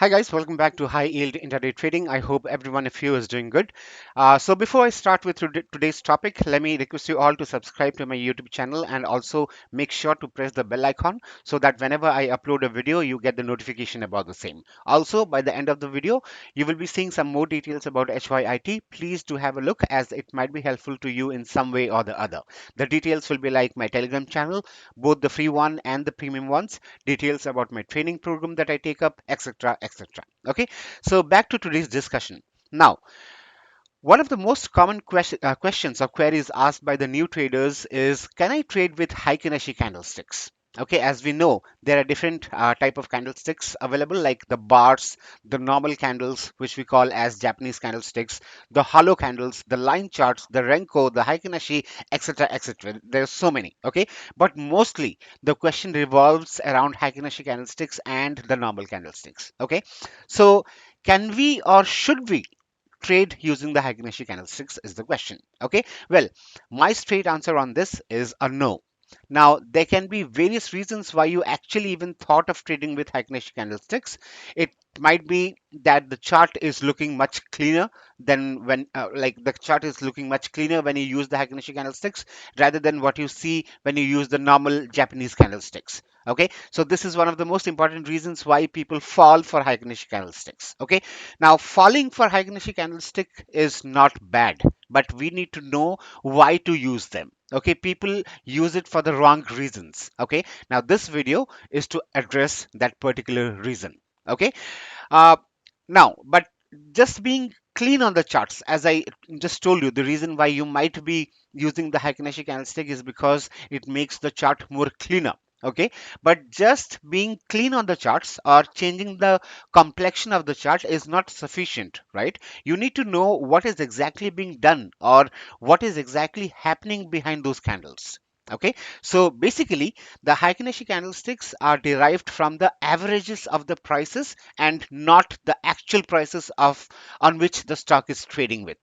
Hi guys, welcome back to High Yield Intraday Trading. I hope everyone of you is doing good. So before I start with today's topic, let me request you all to subscribe to my YouTube channel and also make sure to press the bell icon so that whenever I upload a video, you get the notification about the same. Also, by the end of the video, you will be seeing some more details about HYIT. Please do have a look as it might be helpful to you in some way or the other. The details will be like my Telegram channel, both the free one and the premium ones, details about my training program that I take up, etc. etc. Okay, so back to today's discussion. Now, one of the most common questions or queries asked by the new traders is, can I trade with Heikin-Ashi candlesticks? Okay, as we know, there are different type of candlesticks available, like the bars, the normal candles, which we call as Japanese candlesticks, the hollow candles, the line charts, the Renko, the Heikin-Ashi, etc., etc. There are so many. Okay, but mostly the question revolves around Heikin-Ashi candlesticks and the normal candlesticks. Okay, so can we or should we trade using the Heikin-Ashi candlesticks is the question. Okay, well, my straight answer on this is a no. Now, there can be various reasons why you actually even thought of trading with Heikin-Ashi candlesticks. It might be that the chart is looking much cleaner than when, like the chart is looking much cleaner when you use the Heikin-Ashi candlesticks rather than what you see when you use the normal Japanese candlesticks. Okay, so this is one of the most important reasons why people fall for Heikin-Ashi candlesticks. Okay, now, falling for Heikin-Ashi candlestick is not bad, but we need to know why to use them. Okay, people use it for the wrong reasons. Okay, now this video is to address that particular reason. Okay, uh, now, but just being clean on the charts, as I just told you, the reason why you might be using the Heikin-Ashi candlestick is because it makes the chart more cleaner. Okay, but just being clean on the charts or changing the complexion of the chart is not sufficient, right? You need to know what is exactly being done or what is exactly happening behind those candles. Okay, so basically, the Heikin-Ashi candlesticks are derived from the averages of the prices and not the actual prices of on which the stock is trading with.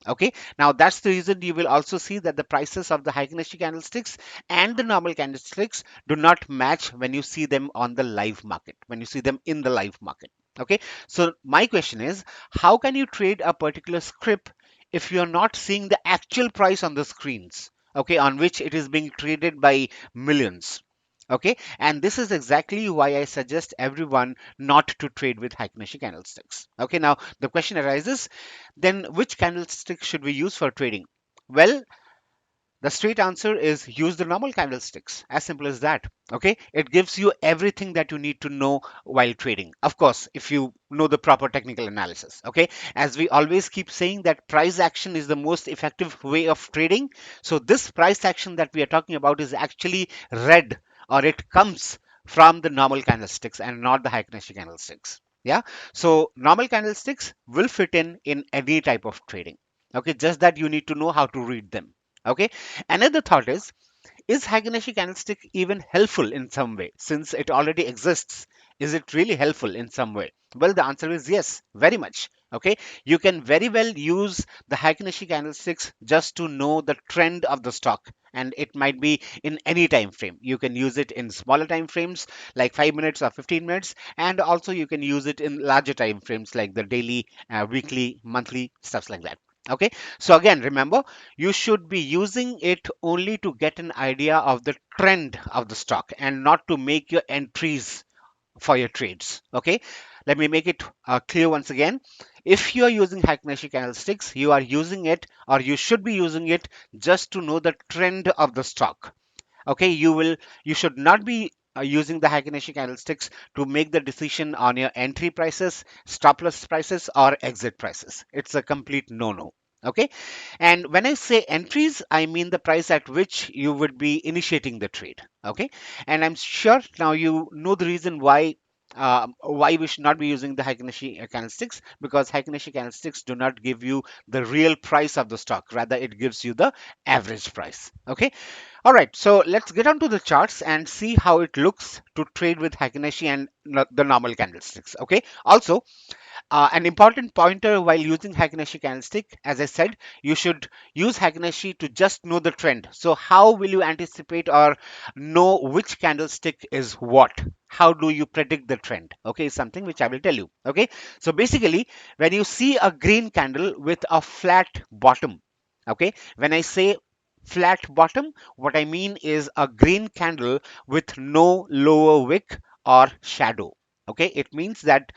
Okay, now that's the reason you will also see that the prices of the Heikin-Ashi candlesticks and the normal candlesticks do not match when you see them on the live market, when you see them in the live market. Okay, so my question is, how can you trade a particular script if you're not seeing the actual price on the screens? Okay, on which it is being traded by millions. Okay, and this is exactly why I suggest everyone not to trade with Heikin-Ashi candlesticks. Okay, now the question arises, then which candlestick should we use for trading? Well, the straight answer is use the normal candlesticks. As simple as that. Okay, it gives you everything that you need to know while trading. Of course, if you know the proper technical analysis. Okay, as we always keep saying that price action is the most effective way of trading. So this price action that we are talking about is actually red, or it comes from the normal candlesticks and not the Heikin-Ashi candlesticks. Yeah, so normal candlesticks will fit in any type of trading. Okay, just that you need to know how to read them. Okay, another thought is Heikin-Ashi candlestick even helpful in some way? Since it already exists, is it really helpful in some way? Well, the answer is yes, very much. Okay, you can very well use the Heikin-Ashi candlesticks just to know the trend of the stock, and it might be in any time frame. You can use it in smaller time frames like 5 minutes or 15 minutes, and also you can use it in larger time frames like the daily, weekly, monthly, stuff like that. Okay, so again, remember, you should be using it only to get an idea of the trend of the stock and not to make your entries for your trades. Okay, let me make it clear once again. If you are using Heikin-Ashi candlesticks, you are using it, or you should be using it, just to know the trend of the stock. Okay, you should not be using the Heikin-Ashi candlesticks to make the decision on your entry prices, stop loss prices, or exit prices. It's a complete no-no. Okay, and when I say entries, I mean the price at which you would be initiating the trade. Okay, and I'm sure now you know the reason why we should not be using the Heikin-Ashi candlesticks, because Heikin-Ashi candlesticks do not give you the real price of the stock, rather it gives you the average price. Okay, all right, so let's get onto the charts and see how it looks to trade with Heikin-Ashi and the normal candlesticks. Okay, also, An important pointer while using Heikin-Ashi candlestick, as I said, you should use Heikin-Ashi to just know the trend. So how will you anticipate or know which candlestick is what? How do you predict the trend? Okay, is something which I will tell you. Okay, so basically, when you see a green candle with a flat bottom, okay, when I say flat bottom, what I mean is a green candle with no lower wick or shadow. Okay, it means that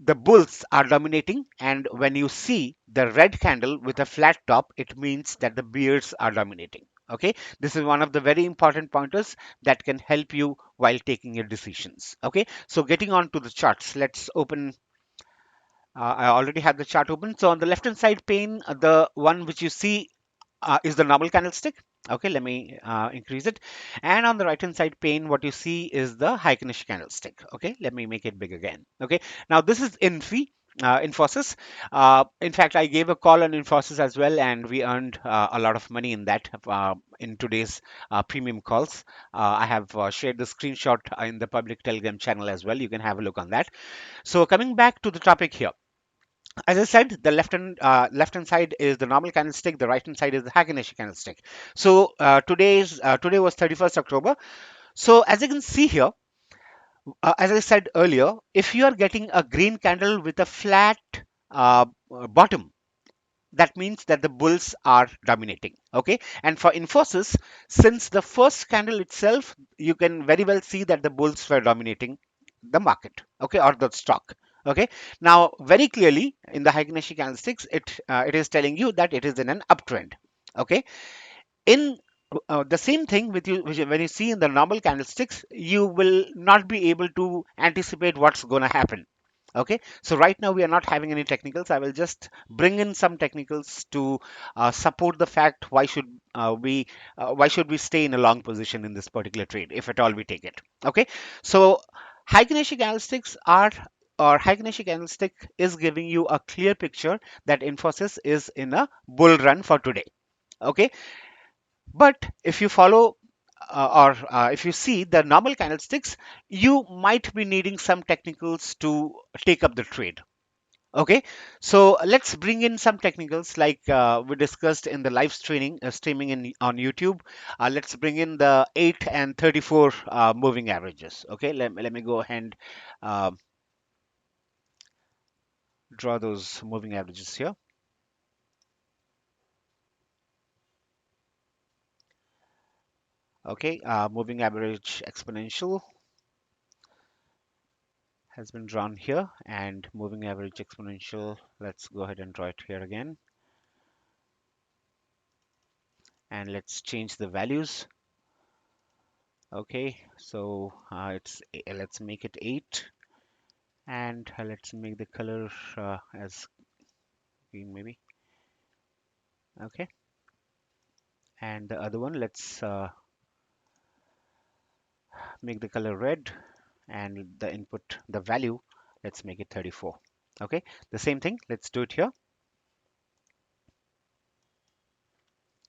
the bulls are dominating, and when you see the red candle with a flat top, it means that the bears are dominating. Okay, this is one of the very important pointers that can help you while taking your decisions. Okay, so getting on to the charts, let's open. I already have the chart open. So on the left hand side pane, the one which you see is the normal candlestick. Okay, let me increase it. And on the right hand side pane, what you see is the Heikin-Ashi candlestick. Okay, let me make it big again. Okay, now this is Infosys. In fact, I gave a call on Infosys as well, and we earned a lot of money in that in today's premium calls. I have shared the screenshot in the public Telegram channel as well. You can have a look on that. So coming back to the topic here, as I said, the left hand side is the normal candlestick. The right hand side is the Heikin-Ashi candlestick. So today was 31st October. So as you can see here, as I said earlier, if you are getting a green candle with a flat bottom, that means that the bulls are dominating. Okay, and for Infosys, since the first candle itself, you can very well see that the bulls were dominating the market, okay, or the stock. Okay, now very clearly in the Heikin-Ashi candlesticks, it is telling you that it is in an uptrend. Okay, in the same thing with you when you see in the normal candlesticks, you will not be able to anticipate what's going to happen. Okay, so right now we are not having any technicals. I will just bring in some technicals to support the fact why should we stay in a long position in this particular trade if at all we take it. Okay, so Heikin-Ashi candlesticks are or Heikin-Ashi candlestick is giving you a clear picture that Infosys is in a bull run for today. Okay, but if you follow or if you see the normal candlesticks, you might be needing some technicals to take up the trade. Okay, so let's bring in some technicals like we discussed in the live streaming on YouTube. Let's bring in the 8 and 34 moving averages. Okay, let me go ahead and uh, draw those moving averages here. Okay, moving average exponential has been drawn here, and moving average exponential, let's go ahead and draw it here again, and let's change the values. Okay, so let's make it 8, and let's make the color as green maybe. Okay, and the other one, let's make the color red, and the input, the value, let's make it 34. Okay, the same thing, let's do it here.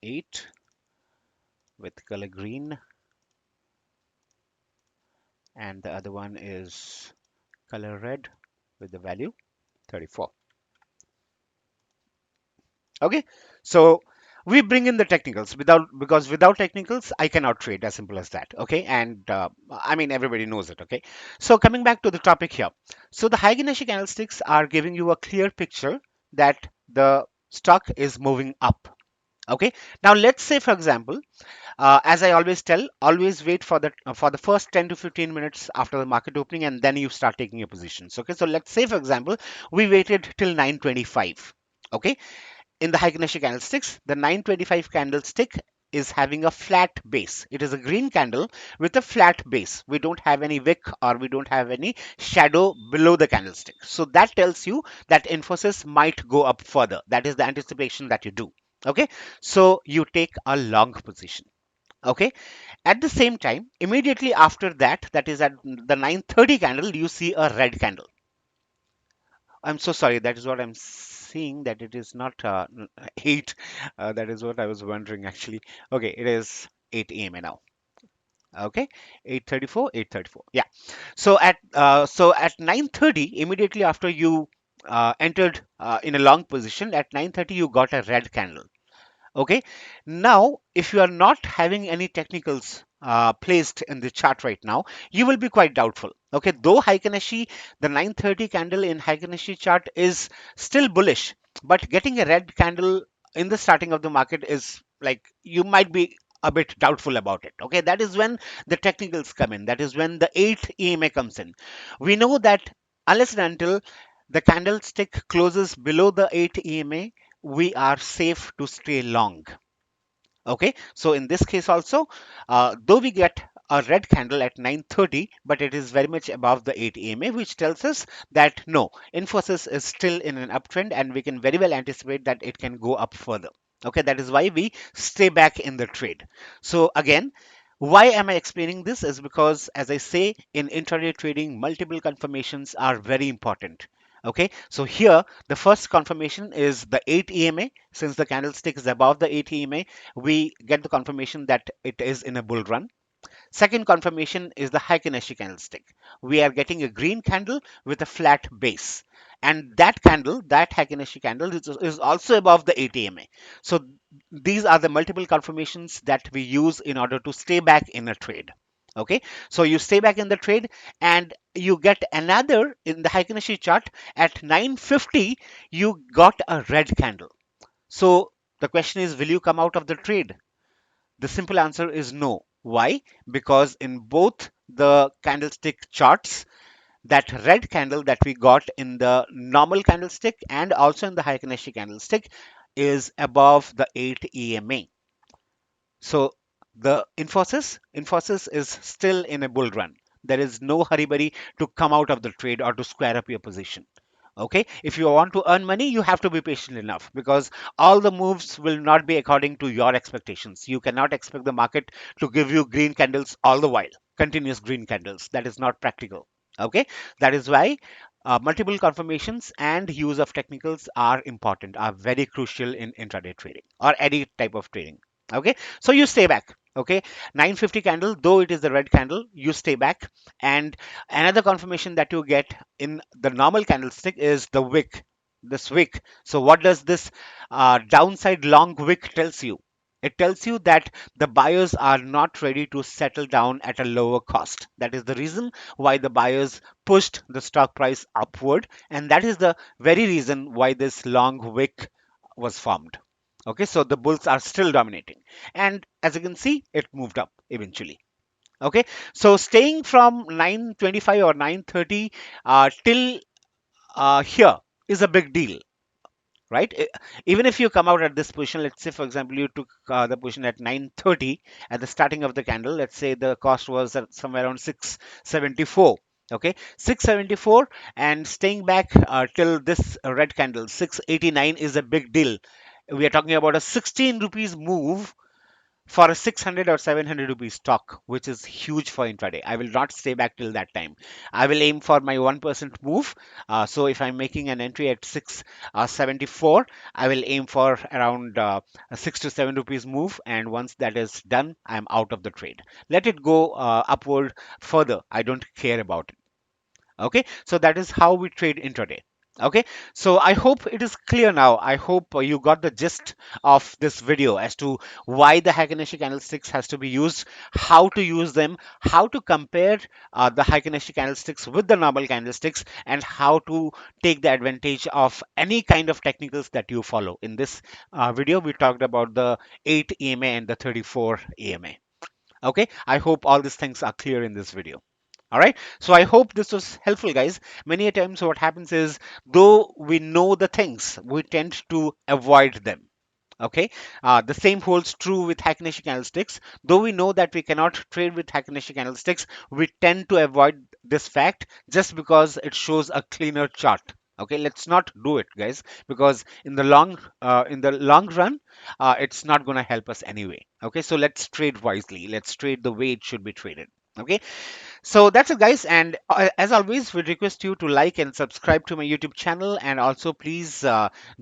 8 with color green, and the other one is color red with the value 34. Okay, so we bring in the technicals because without technicals I cannot trade, as simple as that. Okay, and I mean everybody knows it. Okay, so coming back to the topic here, so the Heikin-Ashi candlesticks are giving you a clear picture that the stock is moving up. Okay, now let's say for example, as I always tell, always wait for the first 10 to 15 minutes after the market opening, and then you start taking your positions. Okay, so let's say for example we waited till 9:25. Okay, in the Heikin-Ashi candlesticks, the 9:25 candlestick is having a flat base. It is a green candle with a flat base. We don't have any wick or we don't have any shadow below the candlestick. So that tells you that Infosys might go up further. That is the anticipation that you do. Okay, so you take a long position. Okay, at the same time, immediately after that, that is at the 9:30 candle, you see a red candle. I'm so sorry. That is what I'm seeing, that it is not 8. That is what I was wondering actually. Okay, it is 8 a.m. now. Okay, 8:34, 8:34. Yeah. So at 9:30, immediately after you entered in a long position at 9:30, you got a red candle. Okay, now if you are not having any technicals placed in the chart right now, you will be quite doubtful. Okay, though Heikin-Ashi, the 9:30 candle in Heikin-Ashi chart is still bullish, but getting a red candle in the starting of the market is like you might be a bit doubtful about it. Okay, that is when the technicals come in. That is when the 8 EMA comes in. We know that unless and until the candlestick closes below the 8 EMA, we are safe to stay long. Okay, so in this case also, though we get a red candle at 9:30, but it is very much above the 8 EMA, which tells us that no, Infosys is still in an uptrend and we can very well anticipate that it can go up further. Okay, that is why we stay back in the trade. So again, why am I explaining this is because, as I say, in intraday trading, multiple confirmations are very important. Okay, so here the first confirmation is the 8 EMA. Since the candlestick is above the 8 EMA, we get the confirmation that it is in a bull run. Second confirmation is the Heikin-Ashi candlestick. We are getting a green candle with a flat base. And that candle, that Heikin-Ashi candle, is also above the 8 EMA. So these are the multiple confirmations that we use in order to stay back in a trade. Okay, so you stay back in the trade and you get another in the Heikin-Ashi chart at 9:50, you got a red candle. So the question is, will you come out of the trade? The simple answer is no. Why? Because in both the candlestick charts, that red candle that we got in the normal candlestick and also in the Heikin-Ashi candlestick is above the 8 EMA. So the Infosys is still in a bull run. There is no hurry to come out of the trade or to square up your position. Okay, if you want to earn money, you have to be patient enough because all the moves will not be according to your expectations. You cannot expect the market to give you green candles all the while, continuous green candles. That is not practical. Okay, that is why multiple confirmations and use of technicals are important, are very crucial in intraday trading or any type of trading. Okay, so you stay back. Okay, 9:50 candle, though it is the red candle, you stay back. And another confirmation that you get in the normal candlestick is the wick, this wick. So what does this downside long wick tells you? It tells you that the buyers are not ready to settle down at a lower cost. That is the reason why the buyers pushed the stock price upward, and that is the very reason why this long wick was formed. Okay, so the bulls are still dominating, and as you can see, it moved up eventually. Okay, so staying from 9:25 or 9:30 till here is a big deal, right? Even if you come out at this position, let's say for example you took the position at 9:30 at the starting of the candle. Let's say the cost was at somewhere around 674. Okay, 674, and staying back till this red candle 689 is a big deal. We are talking about a 16 rupees move for a 600 or 700 rupees stock, which is huge for intraday. I will not stay back till that time. I will aim for my 1% move. So if I'm making an entry at 674, I will aim for around a 6 to 7 rupees move. And once that is done, I'm out of the trade. Let it go upward further. I don't care about it. Okay, so that is how we trade intraday. Okay, so I hope it is clear now. I hope you got the gist of this video as to why the Heikin-Ashi candlesticks has to be used, how to use them, how to compare the Heikin-Ashi candlesticks with the normal candlesticks, and how to take the advantage of any kind of technicals that you follow. In this video, we talked about the 8 EMA and the 34 EMA. Okay, I hope all these things are clear in this video. All right, so I hope this was helpful, guys. Many a times what happens is, though we know the things, we tend to avoid them. Okay, the same holds true with Heikin-Ashi candlesticks. Though we know that we cannot trade with Heikin-Ashi candlesticks, we tend to avoid this fact just because it shows a cleaner chart. Okay, let's not do it, guys, because in the long run, it's not going to help us anyway. Okay, so let's trade wisely. Let's trade the way it should be traded. Okay, so that's it, guys. And as always, we request you to like and subscribe to my YouTube channel, and also please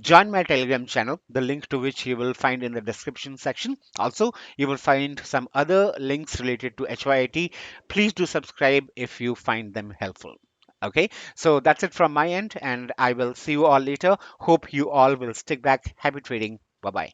join my Telegram channel, the link to which you will find in the description section. Also, you will find some other links related to HYIT. Please do subscribe if you find them helpful. Okay, so that's it from my end, and I will see you all later. Hope you all will stick back. Happy trading. Bye bye.